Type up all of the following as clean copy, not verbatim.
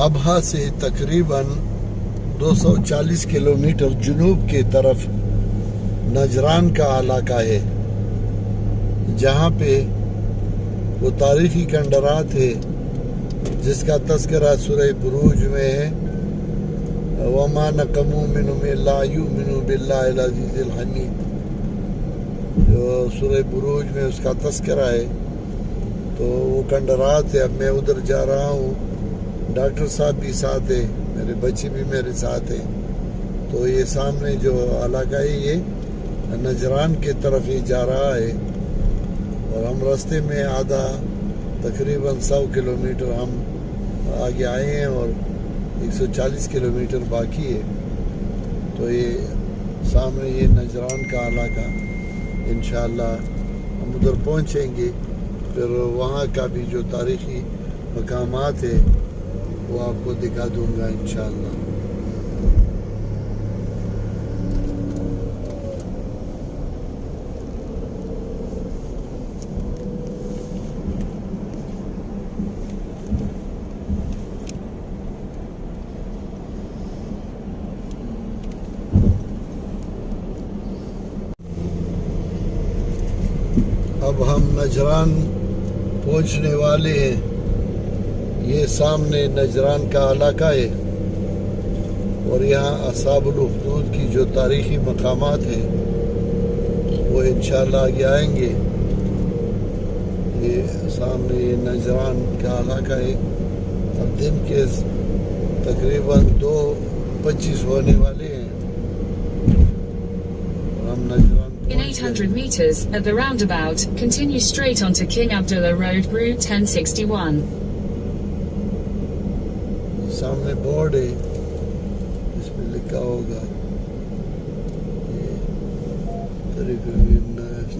Abha سے تقریباً 240 kilometre جنوب کی طرف نجران کا علاقہ ہے، جہاں پہ وہ تاریخی کھنڈرات ہے جس کا تذکرہ سورہ بروج میں ہے، وَمَا نَقَمُوا مِنْهُمْ إِلَّا يُؤْمِنُوا بِاللَّهِ الْعَزِيزِ الْحَمِيدِ، جو سورہ بروج میں اس کا تذکرہ ہے۔ تو وہ کھنڈرات ہے۔ اب میں ادھر جا رہا ہوں، ڈاکٹر صاحب بھی ساتھ ہے، میرے بچے بھی میرے ساتھ ہیں۔ تو یہ سامنے جو علاقہ ہے یہ نجران کی طرف ہی جا رہا ہے، اور ہم راستے میں آدھا تقریباً 100 کلومیٹر ہم آگے آئے ہیں اور 140 کلومیٹر باقی ہے۔ تو یہ سامنے یہ نجران کا علاقہ، انشاءاللہ ہم ادھر پہنچیں گے، پھر وہاں کا بھی جو تاریخی مقامات ہے وہ آپ کو دکھا دوں گا انشاءاللہ۔ اب ہم نجران پہنچنے والے ہیں۔ یہ سامنے نجران کا علاقہ ہے، اور یہاں اصحاب الاخدود کی جو تاریخی مقامات ہیں وہ انشاءاللہ آگے آئیں گے۔ یہ سامنے یہ نجران کا علاقہ ہے۔ اب دن کے تقریباً 2:25 ہونے والے ہیں، اور ہم Najran In 800 meters, at the roundabout, continue straight onto King Abdullah Road, Route 1061. سامنے بورڈ ہے، اس میں لکھا ہوگا یہ طریق الناس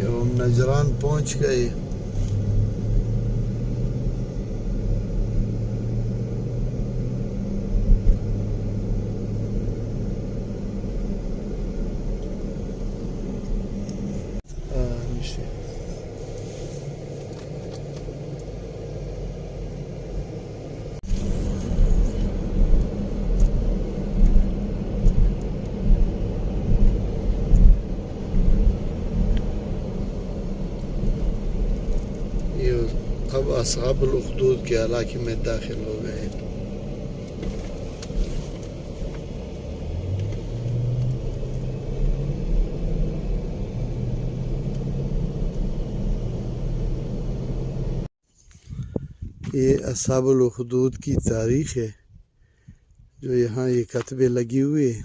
یہ ہم نجران پہنچ گئے۔ اب اصحاب الاخدود کے علاقے میں داخل ہو گئے۔ یہ اصحاب الاخدود کی تاریخ ہے، جو یہاں یہ کتبے لگی ہوئے ہیں۔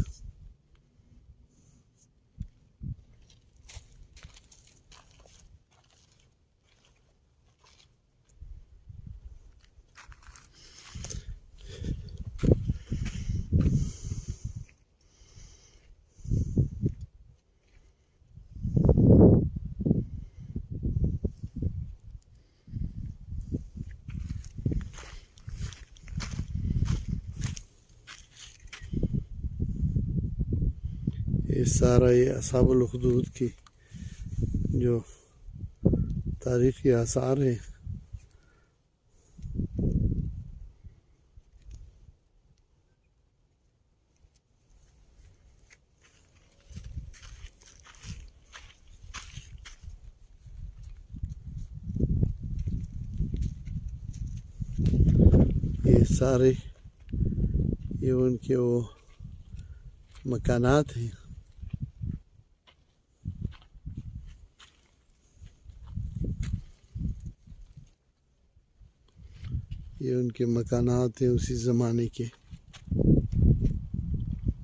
یہ سارا یہ اصحاب الاخدود کی جو تاریخی آثار ہیں۔ یہ سارے یہ ان کے وہ مکانات ہیں۔ یہ ان کے مکانات ہیں اسی زمانے کے۔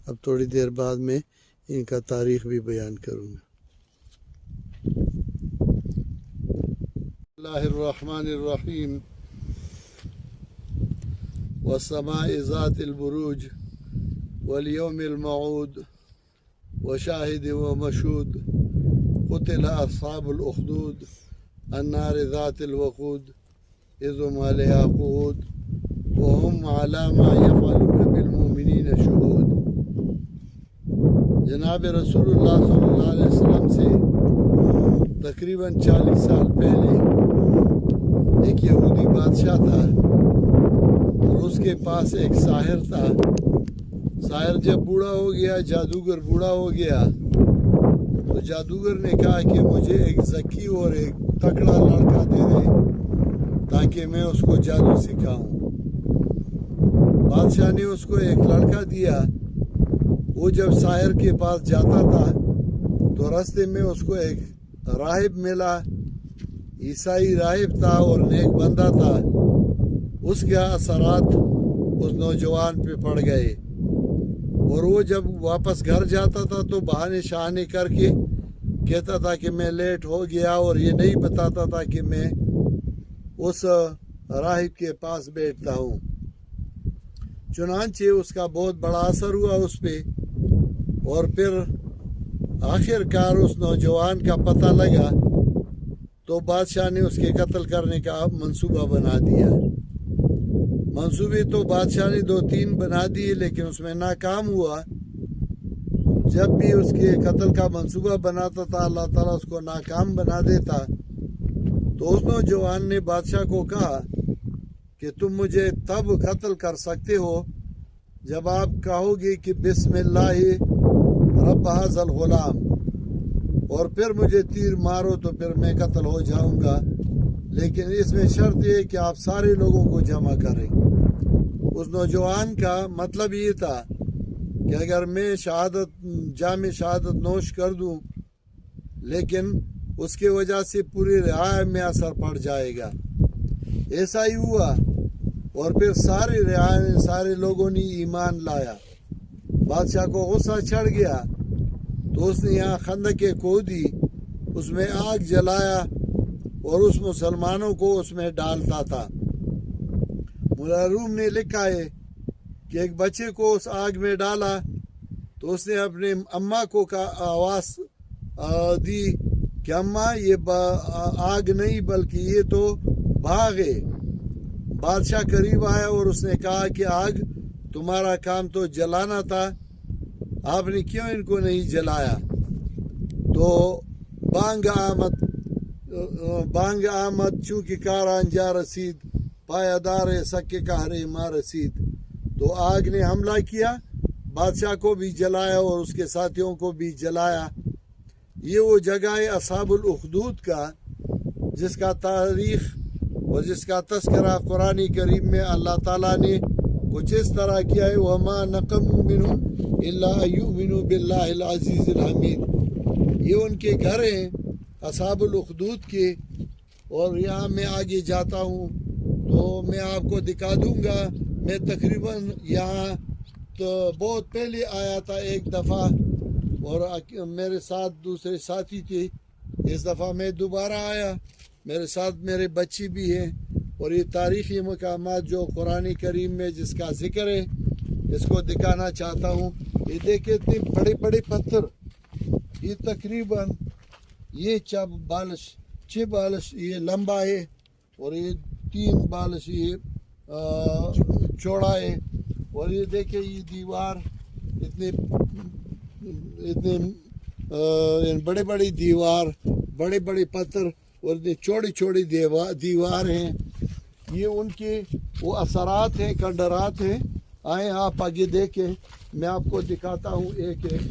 اب تھوڑی دیر بعد میں ان کا تاریخ بھی بیان کروں گا۔ بسم اللہ الرحمن الرحیم۔ والسماء ذات البروج واليوم الموعود وشاهد ومشهود قتل أصحاب الأخدود النار ذات الوقود إذ هم عليها قعود وهم على ما يفعلون بالمؤمنين شهود۔ جناب رسول اللہ صلی اللہ علیہ وسلم سے تقریباً 40 سال پہلے ایک یہودی بادشاہ تھا اور اس کے پاس ایک ساحر تھا. ساحر جب بوڑھا ہو گیا, جادوگر بوڑھا ہو گیا, تو جادوگر نے کہا کہ مجھے ایک ذکی اور ایک تکڑا لڑکا دے دے تاکہ میں اس کو جادو سکھاؤں. بادشاہ نے اس کو ایک لڑکا دیا. وہ جب ساحر کے پاس جاتا تھا تو راستے میں اس کو ایک راہب ملا. عیسائی راہب تھا اور نیک بندہ تھا. اس کے اثرات اس نوجوان پہ پڑ گئے اور وہ جب واپس گھر جاتا تھا تو بہانے شہانے کر کے کہتا تھا کہ میں لیٹ ہو گیا, اور یہ نہیں بتاتا تھا کہ میں اس راہب کے پاس بیٹھتا ہوں. چنانچہ اس کا بہت بڑا اثر ہوا اس پہ, اور پھر آخر کار اس نوجوان کا پتہ لگا تو بادشاہ نے اس کے قتل کرنے کا منصوبہ بنا دیا. منصوبے تو بادشاہ نے 2-3 بنا دیے لیکن اس میں ناکام ہوا. جب بھی اس کے قتل کا منصوبہ بناتا تھا اللہ تعالیٰ اس کو ناکام بنا دیتا. تو اس نوجوان نے بادشاہ کو کہا کہ تم مجھے تب قتل کر سکتے ہو جب آپ کہو گے کہ بسم اللہ رب ھذا الغلام, اور پھر مجھے تیر مارو تو پھر میں قتل ہو جاؤں گا, لیکن اس میں شرط یہ کہ آپ سارے لوگوں کو جمع کریں. اس نوجوان کا مطلب یہ تھا کہ اگر میں جام شہادت نوش کر دوں لیکن اس کے وجہ سے پوری رعایا میں اثر پڑ جائے گا. ایسا ہی ہوا, اور پھر سارے لوگوں نے ایمان لایا. بادشاہ کو غصہ چڑھ گیا تو اس نے یہاں خندقیں کھودی, اس میں آگ جلایا اور اس مسلمانوں کو اس میں ڈالتا تھا. مولا روم نے لکھا ہے کہ ایک بچے کو اس آگ میں ڈالا تو اس نے اپنے اماں کو آواز دی کہ اماں یہ آگ نہیں بلکہ یہ تو بھاگ ہے. بادشاہ قریب آیا اور اس نے کہا کہ آگ تمہارا کام تو جلانا تھا, آپ نے کیوں ان کو نہیں جلایا؟ تو بانگ آمد چونکہ کاران جا رسید, پایدار سکے کہرے ماں رسید. تو آگ نے حملہ کیا, بادشاہ کو بھی جلایا اور اس کے ساتھیوں کو بھی جلایا. یہ وہ جگہ ہے اصحاب الاخدود کا, جس کا تاریخ اور جس کا تذکرہ قرآن کریم میں اللہ تعالیٰ نے کچھ اس طرح کیا ہے, وَمَا نَقَمُوا مِنْهُمْ إِلَّا أَن يُؤْمِنُوا بِاللَّهِ الْعَزِيزِ الْحَمِيدِ. یہ ان کے گھر ہیں اصحاب الاخدود کے, اور یہاں میں آگے جاتا ہوں تو میں آپ کو دکھا دوں گا. میں تقریباً یہاں تو بہت پہلے آیا تھا ایک دفعہ, اور میرے ساتھ دوسرے ساتھی تھے. اس دفعہ میں دوبارہ آیا, میرے ساتھ میرے بچی بھی ہیں, اور یہ تاریخی مقامات جو قرآن کریم میں جس کا ذکر ہے اس کو دکھانا چاہتا ہوں. یہ دیکھیں اتنے بڑے بڑے پتھر, یہ تقریباً یہ 6 بالش یہ لمبا ہے اور یہ 3 بالش یہ چوڑا ہے. اور یہ دیکھیں یہ دیوار اتنے بڑے بڑی دیوار, بڑے بڑے پتھر اور اتنے چھوٹی دیوار ہیں. یہ ان کے وہ اثرات ہیں, کنڈرات ہیں. آئیں آپ آگے دیکھیں, میں آپ کو دکھاتا ہوں ایک ایک.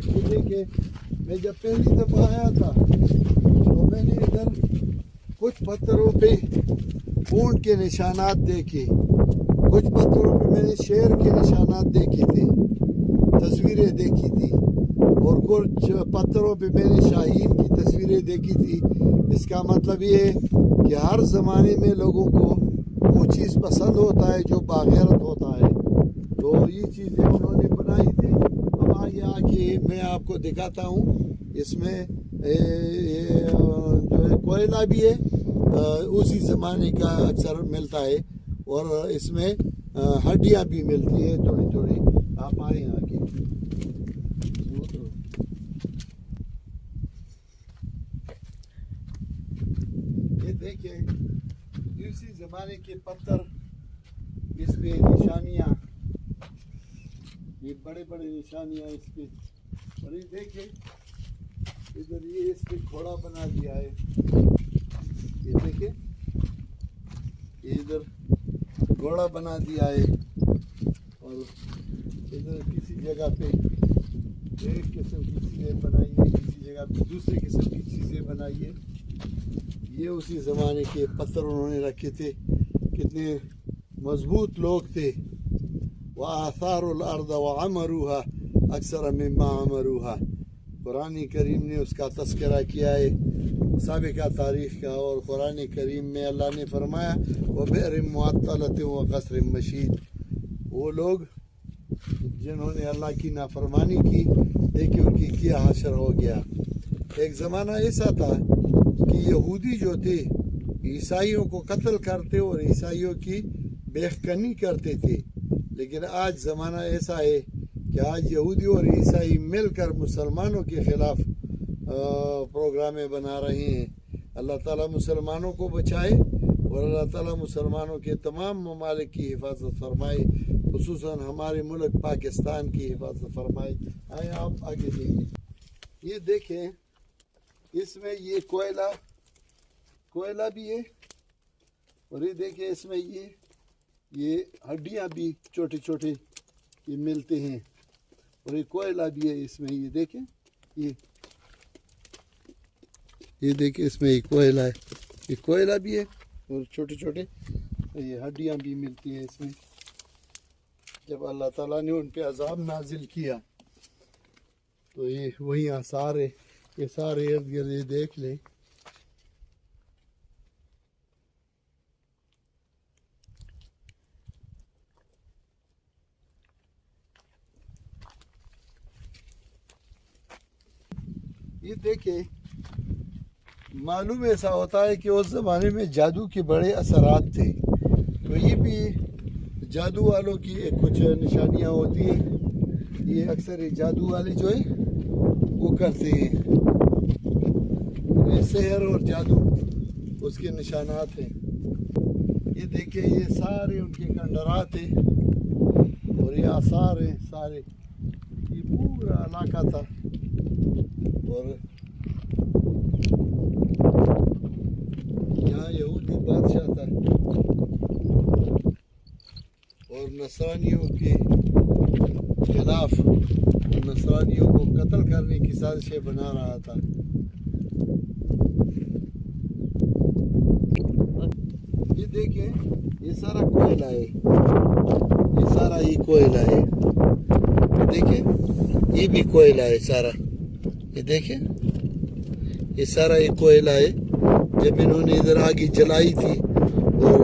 یہ دیکھیں, میں جب پہلی دفعہ آیا تھا تو میں نے ادھر کچھ پتھروں پہ اونٹ کے نشانات دیکھے, کچھ پتھروں پہ میں نے شیر کے نشانات دیکھے تھے, تصویریں دیکھی تھی, اور کچھ پتھروں پہ میں نے شاہین کی تصویریں دیکھی تھی. اس کا مطلب یہ ہے کہ ہر زمانے میں لوگوں کو وہ چیز پسند ہوتا ہے جو باغیرت ہوتا ہے. تو یہ چیزیں انہوں نے بنائی تھی. اب آگے آ کے میں آپ کو دکھاتا ہوں. اس میں جو ہے کوئلہ بھی ہے, اسی زمانے کا اکثر ملتا ہے, اور اس میں ہڈیاں بھی ملتی ہے تھوڑی تھوڑی. آپ آئیں آگے. یہ دیکھیں اسی زمانے کے پتھر, اس پہ نشانیاں, یہ بڑے بڑے نشانیاں اس پہ اور یہ دیکھیں ادھر یہ اس نے گھوڑا بنا دیا ہے. یہ دیکھیں یہ ادھر گھوڑا بنا دیا ہے اور ادھر کسی جگہ پہ ایک قسم کی چیزیں بنائی ہے, کسی جگہ پہ دوسرے قسم کی چیزیں بنائی ہے. یہ اسی زمانے کے پتھر انہوں نے رکھے تھے, کتنے مضبوط لوگ تھے. وَآثَارُ الْأَرْضَ وَعَمَرُوهَا أَكْثَرَ مِمَّا عَمَرُوهَا. قرآن کریم نے اس کا تذکرہ کیا ہے سابقہ تاریخ کا, اور قرآن کریم میں اللہ نے فرمایا وَبِئْرٍ مُعَطَّلَةٍ وَقَصْرٍ مَشِيدٍ. وہ لوگ جنہوں نے اللہ کی نافرمانی کی, دیکھیں ان کی کیا حشر ہو گیا. ایک زمانہ ایسا تھا کہ یہودی جو تھے عیسائیوں کو قتل کرتے اور عیسائیوں کی بیخکنی کرتے تھے, لیکن آج زمانہ ایسا ہے کہ آج یہودی اور عیسائی مل کر مسلمانوں کے خلاف پروگرامیں بنا رہے ہیں. اللہ تعالیٰ مسلمانوں کو بچائے اور اللہ تعالیٰ مسلمانوں کے تمام ممالک کی حفاظت فرمائے, خصوصاً ہمارے ملک پاکستان کی حفاظت فرمائے. آئیں آپ آگے دیکھیں. یہ دیکھیں اس میں یہ کوئلہ بھی ہے, اور یہ دیکھیں اس میں یہ ہڈیاں بھی چھوٹے چھوٹے یہ ملتے ہیں, اور یہ کوئلہ بھی ہے اس میں. یہ دیکھیں یہ دیکھیں اس میں یہ کوئلہ ہے, یہ کوئلہ بھی ہے اور چھوٹے چھوٹے یہ ہڈیاں بھی ملتی ہیں اس میں. جب اللہ تعالیٰ نے ان پہ عذاب نازل کیا تو یہ وہی آثار ہے, یہ سارے ارد گرد یہ دیکھ لیں. یہ دیکھیں معلوم ایسا ہوتا ہے کہ اس زمانے میں جادو کے بڑے اثرات تھے, تو یہ بھی جادو والوں کی کچھ نشانیاں ہوتی ہیں. یہ اکثر جادو والے جو ہے وہ کرتے ہیں, یہ سحر اور جادو اس کے نشانات ہیں. یہ دیکھیں یہ سارے ان کے کنڈرات ہیں اور یہ آثار ہیں سارے. یہ پورا علاقہ تھا اور یہاں یہودی بادشاہ تھا اور نصرانیوں کے خلاف نصرانیوں کو قتل کرنے کی سازشیں بنا رہا تھا. یہ دیکھیں یہ سارا کوئلہ ہے, یہ سارا ہی کوئلہ ہے. دیکھیں یہ بھی کوئلہ ہے سارا, یہ دیکھیں یہ سارا یہ کوئلہ ہے. جب انہوں نے ادھر آگے جلائی تھی اور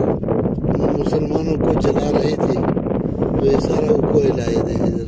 مسلمانوں کو جلا رہے تھے تو یہ سارا وہ کوئلہ ہے ادھر.